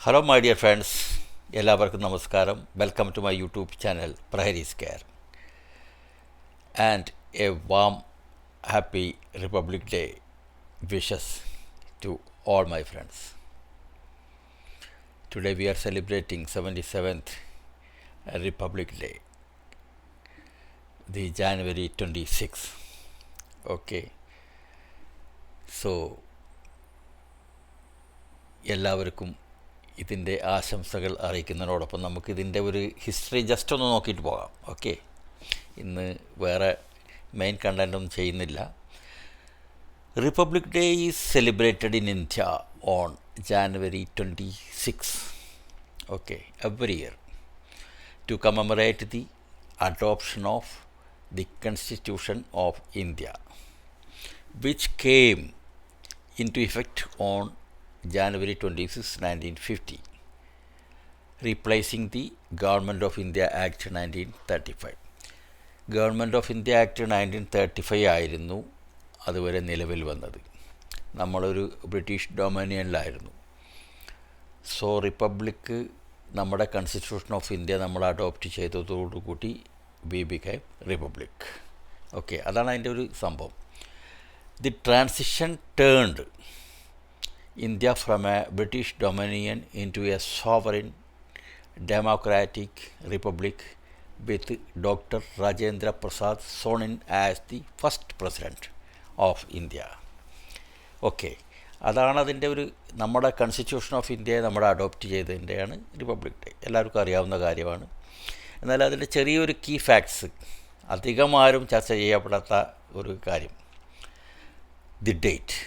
Hello, my dear friends. എല്ലാവർക്കും നമസ്കാരം. Welcome to my YouTube channel Praharis care and a warm happy republic day wishes to all my friends. Today we are celebrating 77th Republic Day, the January 26th. Okay. So, എല്ലാവർക്കും ഇതിൻ്റെ ആശംസകൾ അറിയിക്കുന്നതിനോടൊപ്പം നമുക്കിതിൻ്റെ ഒരു history just ഒന്ന് നോക്കിയിട്ട് പോകാം. Okay, ഇന്ന് വേറെ മെയിൻ കണ്ടൻറ്റൊന്നും ചെയ്യുന്നില്ല. Republic day is celebrated in India on January 26. Okay, every year to commemorate the adoption of the Constitution of India, which came into effect on January 26, 1950, replacing the Government of India Act 1935. Government of India Act 1935 ആയിരുന്നു അതുവരെ നിലവിൽ വന്നത്. നമ്മളൊരു British ഡൊമിനിയനിലായിരുന്നു. So republic നമ്മുടെ constitution of India നമ്മൾ adopt ചെയ്തതോടുകൂടി we became republic. Okay, അതാണ് അതിൻ്റെ ഒരു സംഭവം. The transition turned India from a British dominion into a sovereign democratic republic with Dr. Rajendra Prasad sworn in as the first president of India. Okay, അതാണ് അതിൻ്റെ ഒരു നമ്മുടെ constitution of ഇന്ത്യയെ നമ്മുടെ അഡോപ്റ്റ് ചെയ്തതിൻ്റെയാണ് റിപ്പബ്ലിക് ഡേ. എല്ലാവർക്കും അറിയാവുന്ന കാര്യമാണ്. എന്നാൽ അതിൻ്റെ ചെറിയൊരു കീ ഫാക്ട്സ്, അധികം ആരും ചർച്ച ചെയ്യപ്പെടാത്ത ഒരു കാര്യം, the date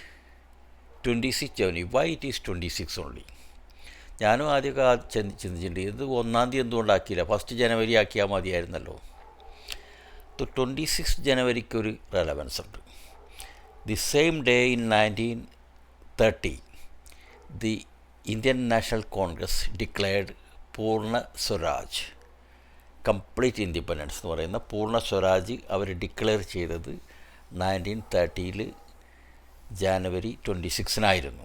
26 January. Why it is 26 only? ഞാനും ആദ്യമൊക്കെ ചിന്തിച്ചിട്ടുണ്ട്, ഇത് 1-ാം തീയതി എന്തുകൊണ്ടാക്കിയില്ല, 1 ജനുവരി ആക്കിയാൽ മതിയായിരുന്നല്ലോ. 26 ജനുവരിക്കൊരു റെലവൻസ് ഉണ്ട്. The same day in 1930 the Indian national Congress declared പൂർണ്ണ സ്വരാജ്, കംപ്ലീറ്റ് ഇൻഡിപെൻഡൻസ് എന്ന് പറയുന്ന പൂർണ്ണ സ്വരാജ് അവർ ഡിക്ലെയർ ചെയ്തത് 1930 ജാനുവരി 26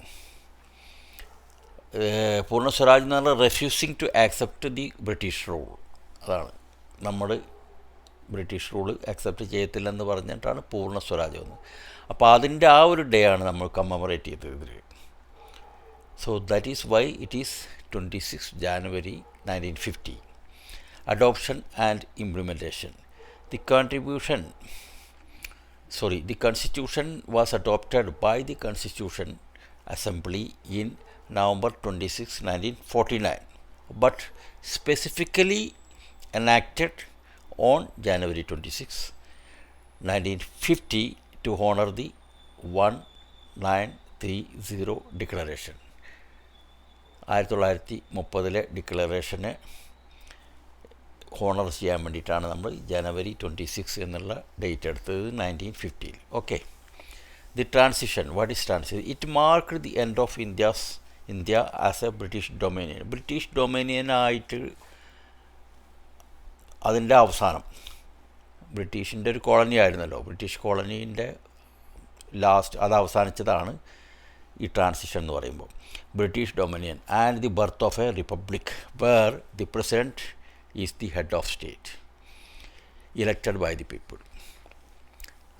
പൂർണ്ണ സ്വരാജ് എന്ന് പറഞ്ഞാൽ refusing to accept the British rule. അതാണ്, നമ്മൾ ബ്രിട്ടീഷ് റൂൾ ആക്സെപ്റ്റ് ചെയ്യത്തില്ലെന്ന് പറഞ്ഞിട്ടാണ് പൂർണ്ണ സ്വരാജ് വന്നത്. അപ്പോൾ അതിൻ്റെ ആ ഒരു ഡേ ആണ് നമ്മൾ കമ്മമറേറ്റ് ചെയ്തത് ഇതിൽ. So that is why it is 26 January 1950. Adoption and implementation. The Constitution was adopted by the Constitution Assembly in November 26, 1949, but specifically enacted on January 26, 1950 to honor the 1930 Declaration. 1930 ഡിക്ലറേഷനെ ഹോണർ ചെയ്യാൻ വേണ്ടിയിട്ടാണ് നമ്മൾ ജനുവരി 26 എന്നുള്ള ഡേറ്റ് എടുത്തത് 1950. Okay, the transition. What is transition? It mark the end of India as a British dominion. British ഡൊമിനിയനായിട്ട് അതിൻ്റെ അവസാനം, ബ്രിട്ടീഷിൻ്റെ ഒരു കോളനി ആയിരുന്നല്ലോ, ബ്രിട്ടീഷ് കോളനീൻ്റെ ലാസ്റ്റ് അത് അവസാനിച്ചതാണ് ഈ ട്രാൻസിഷൻ എന്ന് പറയുമ്പോൾ. British dominion and the birth of a republic where the president is the head of state elected by the people.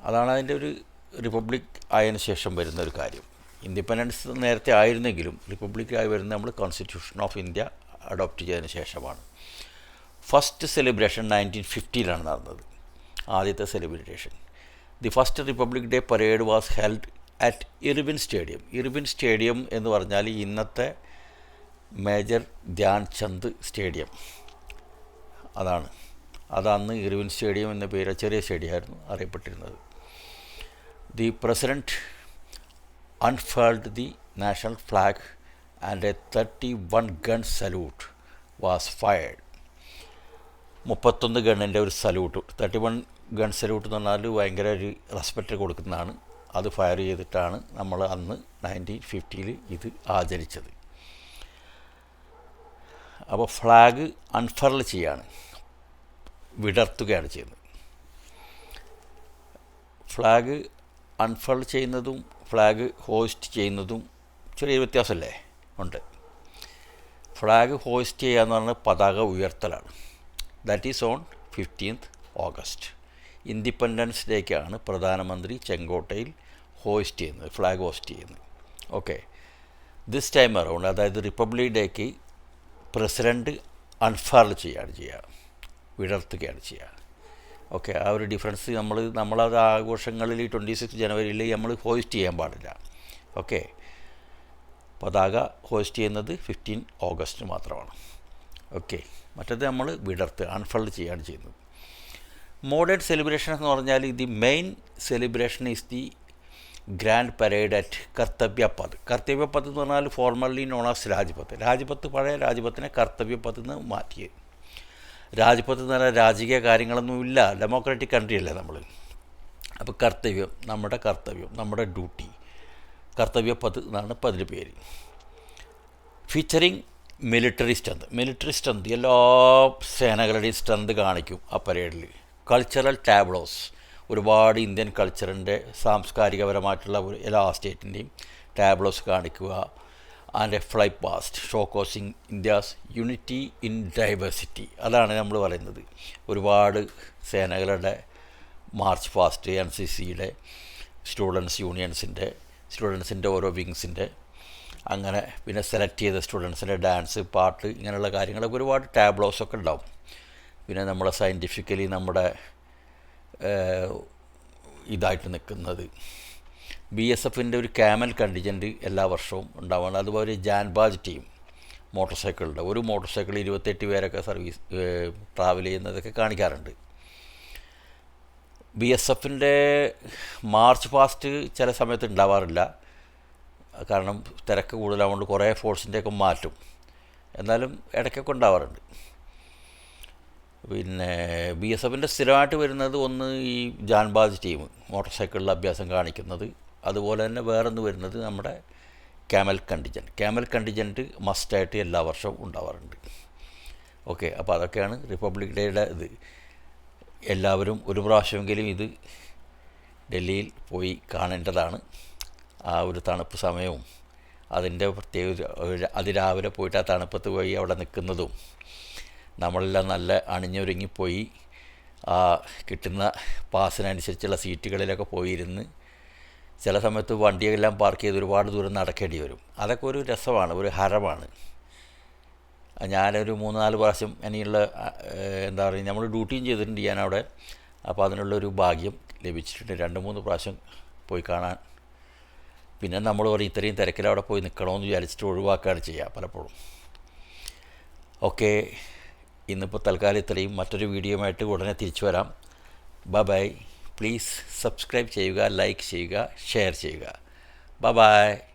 അതാണ് അതിൻ്റെ ഒരു റിപ്പബ്ലിക് ആയതിനു ശേഷം വരുന്നൊരു കാര്യം. ഇൻഡിപെൻഡൻസ് നേരത്തെ ആയിരുന്നെങ്കിലും റിപ്പബ്ലിക്കായി വരുന്ന നമ്മൾ കോൺസ്റ്റിറ്റ്യൂഷൻ ഓഫ് ഇന്ത്യ അഡോപ്റ്റ് ചെയ്തതിന് ശേഷമാണ്. ഫസ്റ്റ് സെലിബ്രേഷൻ 1950 നടന്നത്, ആദ്യത്തെ celebration. The first republic day parade was held at Irwin stadium. Irwin stadium എന്ന് പറഞ്ഞാൽ ഇന്നത്തെ മേജർ ധ്യാൻചന്ദ് സ്റ്റേഡിയം അതന്ന് ഇർവിൻ സ്റ്റേഡിയം എന്ന പേര്, ചെറിയ സ്റ്റേഡിയമായിരുന്നു അറിയപ്പെട്ടിരുന്നത്. The president unfurled the national flag and a 31 gun salute was fired. 31 ഗണ്ണിൻ്റെ ഒരു സല്യൂട്ട്, 31 ഗൺ സല്യൂട്ട് എന്ന് പറഞ്ഞാൽ ഭയങ്കര ഒരു റെസ്പെക്റ്റ് കൊടുക്കുന്നതാണ്. അത് ഫയർ ചെയ്തിട്ടാണ് നമ്മൾ അന്ന് 1950 ഇത് ആചരിച്ചത്. അപ്പോൾ ഫ്ലാഗ് അൺഫർൾ ചെയ്യാണ്, വിടർത്തുകയാണ് ചെയ്യുന്നത്. ഫ്ലാഗ് അൺഫർൾ ചെയ്യുന്നതും ഫ്ലാഗ് ഹോസ്റ്റ് ചെയ്യുന്നതും ചെറിയ വ്യത്യാസമല്ലേ ഉണ്ട്. ഫ്ലാഗ് ഹോസ്റ്റ് ചെയ്യുക എന്ന് പറഞ്ഞാൽ പതാക ഉയർത്തലാണ്. That is on 15th August. Independence ഡേക്കാണ് പ്രധാനമന്ത്രി ചെങ്കോട്ടയിൽ ഹോസ്റ്റ് ചെയ്യുന്നത്, ഫ്ലാഗ് ഹോസ്റ്റ് ചെയ്യുന്നത്. ഓക്കെ, ദിസ് ടൈം അറൗണ്ട്, അതായത് റിപ്പബ്ലിക് ഡേക്ക് പ്രസിഡൻറ്റ് അൺഫർൾ ചെയ്യുകയാണ് ചെയ്യുക, വിടർത്തുകയാണ് ചെയ്യുക. ഓക്കെ, ആ ഒരു ഡിഫറൻസ് നമ്മളത് ആഘോഷങ്ങളിൽ 26 ജനുവരിയിൽ നമ്മൾ ഹോസ്റ്റ് ചെയ്യാൻ പാടില്ല. ഓക്കെ, പതാക ഹോസ്റ്റ് ചെയ്യുന്നത് 15 ഓഗസ്റ്റിന് മാത്രമാണ്. ഓക്കെ, മറ്റേത് നമ്മൾ അൺഫോൾഡ് ചെയ്യുകയാണ് ചെയ്യുന്നത്. മോഡേൺ സെലിബ്രേഷൻ എന്ന് പറഞ്ഞാൽ the main celebration is the grand parade at Kartavyapath. Kartavyapath എന്ന് പറഞ്ഞാൽ ഫോർമലി നോൺ ആസ് രാജ്പഥ്. പഴയ രാജ്പഥിനെ കർത്തവ്യപഥ് എന്ന് മാറ്റിയത്. രാജ്പഥ് എന്ന് പറഞ്ഞാൽ രാജകീയ കാര്യങ്ങളൊന്നുമില്ല, ഡെമോക്രാറ്റിക് കൺട്രി അല്ലേ നമ്മൾ. അപ്പോൾ കർത്തവ്യം, നമ്മുടെ ഡ്യൂട്ടി, കർത്തവ്യപഥ് എന്നാണ് ഇപ്പോൾ അതിൻ്റെ പേര്. ഫീച്ചറിങ് മിലിറ്ററി സ്ട്രെങ്ത് എല്ലാ സേനകളുടെയും സ്ട്രെങ്ത് കാണിക്കും ആ പരേഡിൽ. കൾച്ചറൽ ടാബ്ലോസ്, ഒരുപാട് ഇന്ത്യൻ കൾച്ചറിൻ്റെ സാംസ്കാരികപരമായിട്ടുള്ള എല്ലാ സ്റ്റേറ്റിൻ്റെയും ടാബ്ലോസ് കാണിക്കുക. And A fly past show causing India's unity in diversity, അതാണ് നമ്മൾ പറയുന്നത്. ഒരുപാട് സേനകളുടെ മാർച്ച് പാസ്റ്റ്, NCCയുടെ, സ്റ്റുഡൻസ് യൂണിയൻസിൻ്റെ ഓരോ വിങ്സിൻ്റെ, അങ്ങനെ പിന്നെ സെലക്ട് ചെയ്ത സ്റ്റുഡൻസിൻ്റെ ഡാൻസ്, പാട്ട്, ഇങ്ങനെയുള്ള കാര്യങ്ങളൊക്കെ ഒരുപാട് ടാബ്ലോസൊക്കെ ഉണ്ടാവും. പിന്നെ നമ്മളെ സയൻറ്റിഫിക്കലി നമ്മുടെ ഇതായിട്ട് നിൽക്കുന്നത് BSFൻ്റെ ഒരു ക്യാമൽ കണ്ടിജൻറ്റ് എല്ലാ വർഷവും ഉണ്ടാവുകയാണ്. അതുപോലെ ജാൻബാജ് ടീം ഒരു മോട്ടോർ സൈക്കിൾ 28 പേരൊക്കെ ട്രാവൽ ചെയ്യുന്നതൊക്കെ കാണിക്കാറുണ്ട്. BSFൻ്റെ മാർച്ച് പാസ്റ്റ് ചില സമയത്ത് ഉണ്ടാവാറില്ല, കാരണം തിരക്ക് കൂടുതലാവുകൊണ്ട് കുറേ ഫോഴ്സിൻ്റെയൊക്കെ മാറ്റും. എന്നാലും ഇടയ്ക്കൊക്കെ ഉണ്ടാവാറുണ്ട്. പിന്നെ BSFൻ്റെ സ്ഥിരമായിട്ട് വരുന്നത് ഒന്ന് ഈ ജാൻബാജ് ടീം മോട്ടോർ സൈക്കിളിൽ അഭ്യാസം കാണിക്കുന്നത്. അതുപോലെ തന്നെ വേറൊന്ന് വരുന്നത് നമ്മുടെ ക്യാമൽ കണ്ടിജൻറ്റ് മസ്റ്റായിട്ട് എല്ലാ വർഷവും ഉണ്ടാവാറുണ്ട്. ഓക്കെ, അപ്പോൾ അതൊക്കെയാണ് റിപ്പബ്ലിക് ഡേയുടെ ഇത്. എല്ലാവരും ഒരു പ്രാവശ്യമെങ്കിലും ഇത് ഡൽഹിയിൽ പോയി കാണേണ്ടതാണ്. ആ ഒരു തണുപ്പ് സമയവും അതിൻ്റെ പ്രത്യേക അതിരാവിലെ പോയിട്ട് ആ തണുപ്പത്ത് പോയി അവിടെ നിൽക്കുന്നതും, നമ്മളെല്ലാം നല്ല അണിഞ്ഞൊരുങ്ങിപ്പോയി ആ കിട്ടുന്ന പാസിനനുസരിച്ചുള്ള സീറ്റുകളിലൊക്കെ പോയിരുന്ന് ചില സമയത്ത് വണ്ടിയെല്ലാം പാർക്ക് ചെയ്ത് ഒരുപാട് ദൂരം നടക്കേണ്ടി വരും. അതൊക്കെ ഒരു രസമാണ്, ഒരു ഹരമാണ്. ഞാനൊരു 3-4 പ്രാവശ്യം ഇനിയുള്ള എന്താ പറയുക, നമ്മൾ ഡ്യൂട്ടിയും ചെയ്തിട്ടുണ്ട് ഞാനവിടെ. അപ്പോൾ അതിനുള്ളൊരു ഭാഗ്യം ലഭിച്ചിട്ടുണ്ട്, 2-3 പ്രാവശ്യം പോയി കാണാൻ. പിന്നെ നമ്മൾ പറയും ഇത്രയും തിരക്കിലവിടെ പോയി നിൽക്കണമെന്ന് വിചാരിച്ചിട്ട് ഒഴിവാക്കുകയാണ് ചെയ്യുക പലപ്പോഴും. ഓക്കെ, ഇന്നിപ്പോൾ തൽക്കാലം ഇത്രയും. മറ്റൊരു വീഡിയോയുമായിട്ട് ഉടനെ തിരിച്ചു വരാം. ബൈ. പ്ലീസ് സബ്സ്ക്രൈബ് ചെയ്യുക, ലൈക്ക് ചെയ്യുക, ഷെയർ ചെയ്യുക. ബൈ.